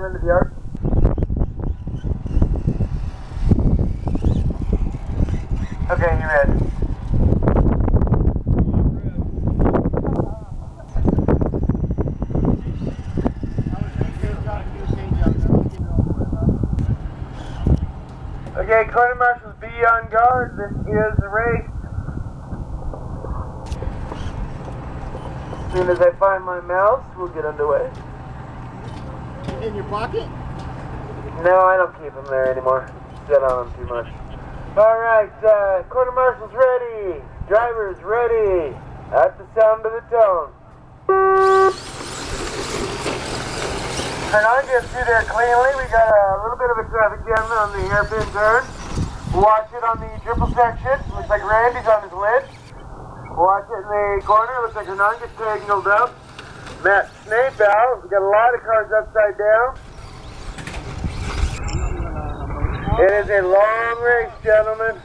into the yard. Okay, you're ready. Okay, quarter marshals, be on guard. This is a race. As soon as I find my mouse, we'll get underway. In your pocket? No, I don't keep them there anymore. Sit on them too much. Alright, quarter marshals ready. Drivers ready. At the sound of the tone. Turn on, get through there cleanly. We got a little bit of a traffic jam on the hairpin turn. Watch it on the triple section. Looks like Randy's on his lid. Watch it in the corner. Looks like Hernan gets tangled up. Matt Snape out. We got a lot of cars upside down. It is a long race, gentlemen.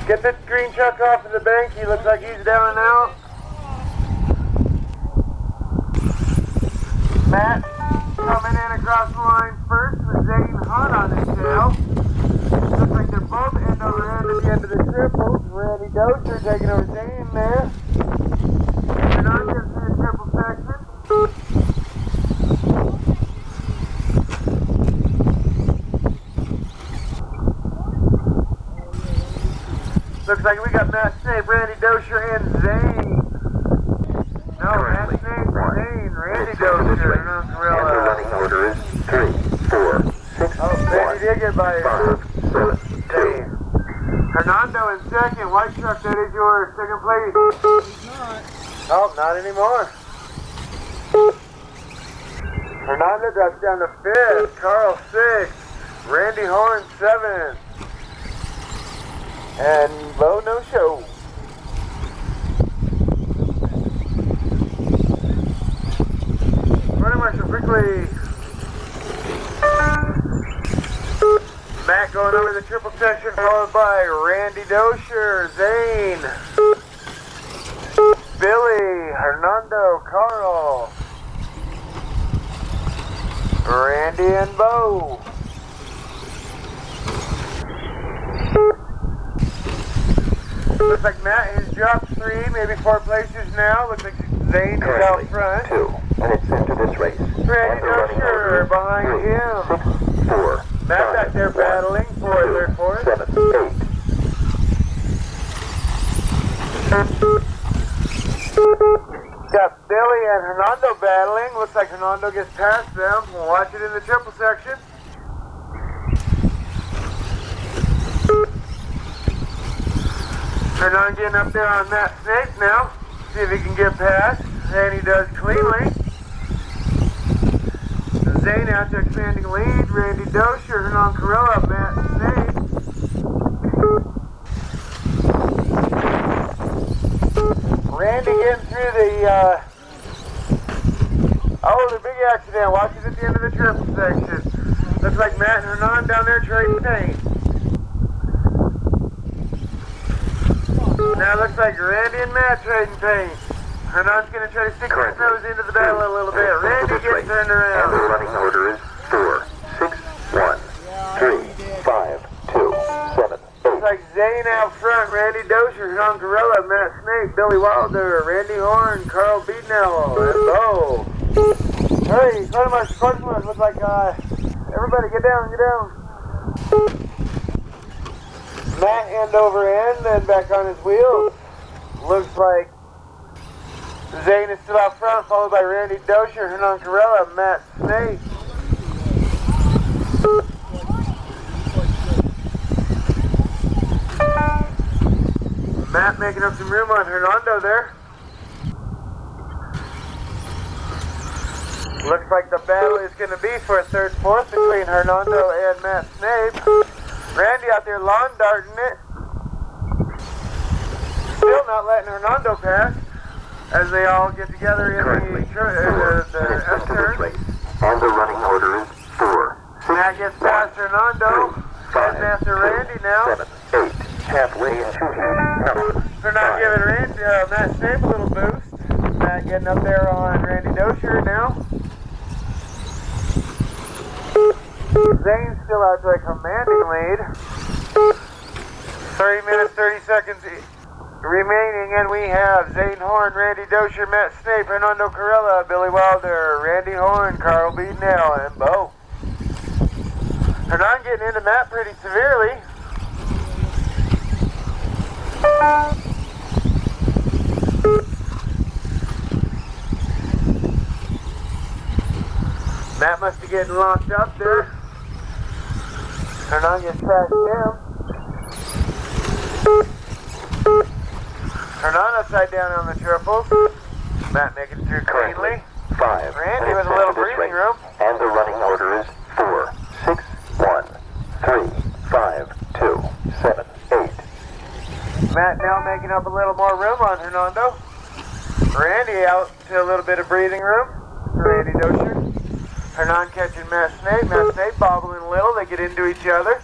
Get the green truck off of the bank. He looks like he's down and out. Matt coming in across the line first with Zane Hunt on his tail. Looks like they're both end over end at the end of the triples. Randy Dozier taking over Zane there. And on gets to the triple section. Looks like we got Matt Snape, Randy Dozier, and Zane. No, Matt Snape, Zane, Randy Dozier, and on Gorilla. And the running order is 3, 4, 6, Oh, Randy did get by 5, 7, 2. Hernando in second. White truck, that is your second place. He's not. Oh, not anymore. Hernando drops down to fifth. Carl sixth. Randy Horn seventh. And Bo no show. Running marshal quickly. Matt going over the triple section, followed by Randy Dozier, Zane, Billy, Hernando, Carl, Randy, and Bo. Looks like Matt has dropped 3, maybe 4 places now. Looks like Zane is out front. 2 minutes into this race. Randy Dozier behind him. 6, 4, Matt back there battling for third, fourth. 7, 8. Got Billy and Hernando battling. Looks like Hernando gets past them. We'll watch it in the triple section. Hernan getting up there on Matt Snape now. See if he can get past. And he does cleanly. Zane out to expanding lead. Randy Dozier, Hernan Corella, Matt Snape. Randy getting through the, the big accident. Watch it at the end of the triple section. Looks like Matt and Hernan down there trading paint. Now it looks like Randy and Matt trading paint. Hernan's going to try to stick his nose into the battle a little bit. Randy gets turned And the around. running order is 4, 6, 1, 3, 5, 2, 7, 8. Looks like Zane out front, Randy Dozier, Hernan Gorella, Matt Snake, Billy Wilder, Randy Horn, Carl Beadnell, and Bo. Hey, Cardinals, looks like everybody get down. Matt end over end, then back on his wheels. Looks like Zane is still out front, followed by Randy Dozier, Hernan Corella, Matt Snake. Matt making up some room on Hernando there. Looks like the battle is going to be for a third, fourth between Hernando and Matt Snape. Randy out there lawn darting it. Still not letting Hernando pass as they all get together in the S-turn. And the running order is 4, 6, Matt gets past Hernando. 5, Heading after Randy now. 7, 8. Halfway into Hernan giving Randy, Matt Snape a little boost. Matt getting up there on Randy Dozier now. Zane's still out to a commanding lead. 3 minutes, 30 seconds remaining, and we have Zane Horn, Randy Dosher, Matt Snape, Hernando Corella, Billy Wilder, Randy Horn, Carl Beadnell, and Bo. Hernan getting into Matt pretty severely. Matt must be getting locked up there. Hernan gets past him. Hernan upside down on the triples. Matt making it through cleanly. 5 Randy with a little breathing room. And the running order is 4, 6, 1, 3, 5, 2, 7, 8. Matt now making up a little more room on Hernando. Randy out to a little bit of breathing room for Randy Dosher. Hernan catching Matt Snape. Matt Snape bobbling a little. They get into each other.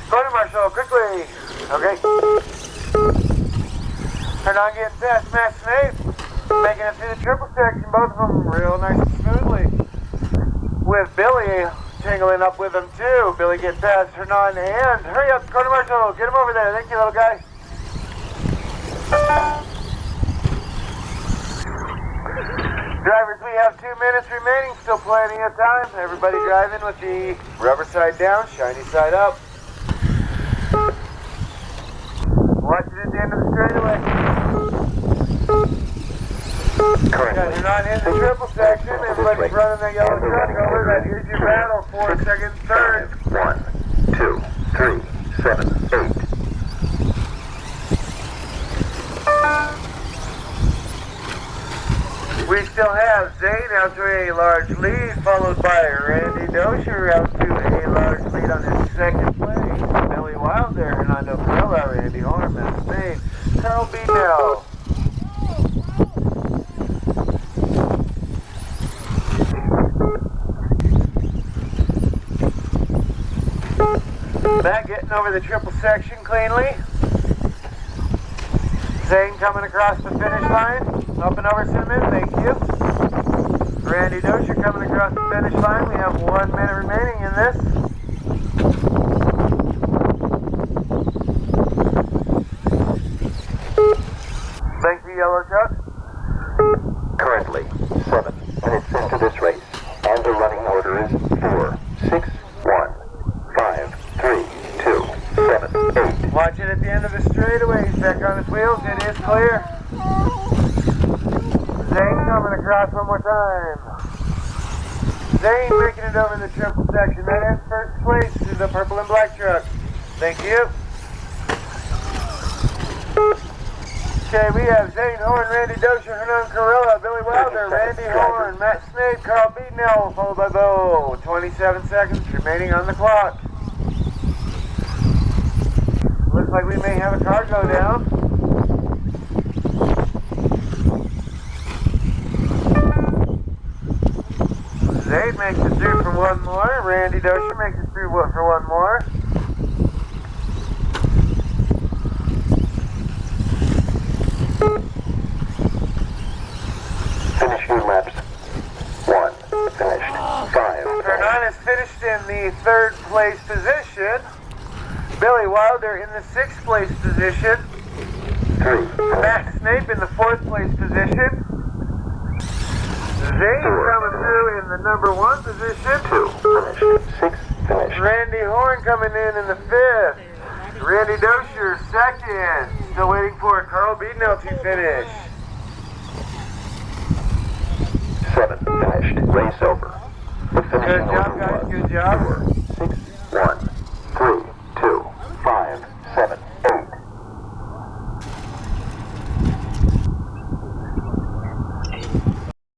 Go to Marshall quickly. Okay. Hernan getting past Matt Snape. Making it through the triple section. Both of them real nice and smoothly. With Billy tangling up with him too. Billy getting past Hernan and hurry up, Cody Marshall. Get him over there. Thank you, little guy. Drivers, we have 2 minutes remaining, still plenty of time. Everybody driving with the rubber side down, shiny side up. Watch it at the end of the straightaway. Got Hernan in the triple section. Everybody's running that yellow truck over. That here's your battle. 4 seconds, third. 1, 2, 3, 7, 8. We still have Zane out to a large lead, followed by Randy Dosher out to a large lead on his second place. Billy Wilder, Hernando Corella, Randy Horn, Matt Snape, Carl Beadnell. Matt getting over the triple section cleanly. Zane coming across the finish line. Up and over Cinnamon, thank you. Randy Dosher coming across the finish line. We have 1 minute remaining in this. Thank you, Yellow Truck. Currently 7 minutes into this race, and the running order is 4, 6, 1, 5, 3, 2, 7, 8. Watch it at the end of the straightaway. He's back on his wheels. It is clear. Zane coming across one more time. Zane making it over the triple section. That is first place to the purple and black truck. Thank you. Okay, we have Zane Horn, Randy Dosher, Hernan Corella, Billy Wilder, Randy Horn, Matt Snape, Carl Beadnell, followed by Bo. 27 seconds remaining on the clock. Looks like we may have a car go down. Zane makes it through for one more. Randy Dosher makes it through for one more. Finish your laps. 1, finished. 5. Hernan is finished in the third place position. Billy Wilder in the 6th place position. 3. Matt Snape in the 4th place position. Zane coming through in the number 1 position. 2, finished. 6, finished. Randy Horn coming in the 5th. Randy Dosher 2nd. Still waiting for Carl Beadnell to finish. 7, finished. Race over. The finishing Good job, order guys. was Good job.